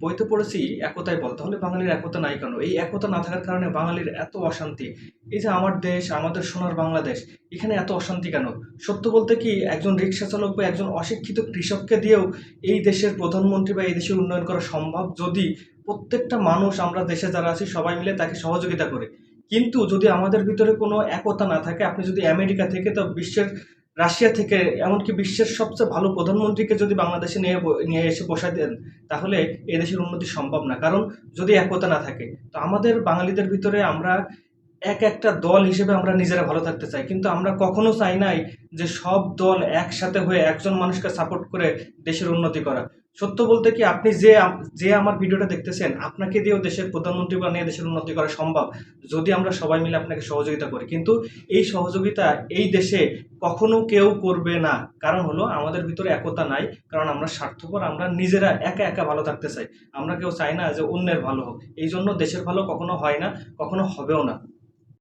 বইতে পড়েছি একতাই বল। তাহলে বাঙালির একতা নাই কেন? এই একতা না থাকার কারণে বাঙালির এত অশান্তি। এই যে আমার দেশ, আমাদের সোনার বাংলাদেশ, এখানে এত অশান্তি কেন? সত্য বলতে কি একজন রিক্সা চালক বা একজন অশিক্ষিত কৃষককে দিয়েও এই দেশের প্রধানমন্ত্রী বা এই দেশের উন্নয়ন করা সম্ভব যদি প্রত্যেকটা মানুষ আমরা দেশে যারা আছি সবাই মিলে তাকে সহযোগিতা করে। কিন্তু যদি আমাদের ভিতরে কোনো একতা না থাকে, আপনি যদি আমেরিকা থেকে তো বিশ্বের রাশিয়া থেকে এমনকি বিশ্বের সবচেয়ে ভালো প্রধানমন্ত্রীকে যদি বাংলাদেশে নিয়ে এসে বসায় দেন, তাহলে এদেশের উন্নতি সম্ভব না। কারণ যদি একতা না থাকে, তো আমাদের বাঙালিদের ভিতরে আমরা একটা দল হিসেবে আমরা নিজেরা ভালো থাকতে চাই, কিন্তু আমরা কখনো চাই নাই যে সব দল একসাথে হয়ে একজন মানুষকে সাপোর্ট করে দেশের উন্নতি করা। সত্য বলতে কি আপনি যে আমার ভিডিওটা দেখতেছেন, আপনাকে দিয়েও দেশের প্রধানমন্ত্রী বানিয়ে দেশের উন্নতি করা সম্ভব যদি আমরা সবাই মিলে আপনাকে সহযোগিতা করি। কিন্তু এই সহযোগিতা এই দেশে কখনো কেউ করবে না। কারণ হলো আমাদের ভিতরে একতা নাই। কারণ আমরা স্বার্থপর, আমরা নিজেরা একা একা ভালো থাকতে চাই। আমরা কেউ চাই না যে অন্যের ভালো হোক। এই জন্য দেশের ভালো কখনো হয় না, কখনো হবেও না।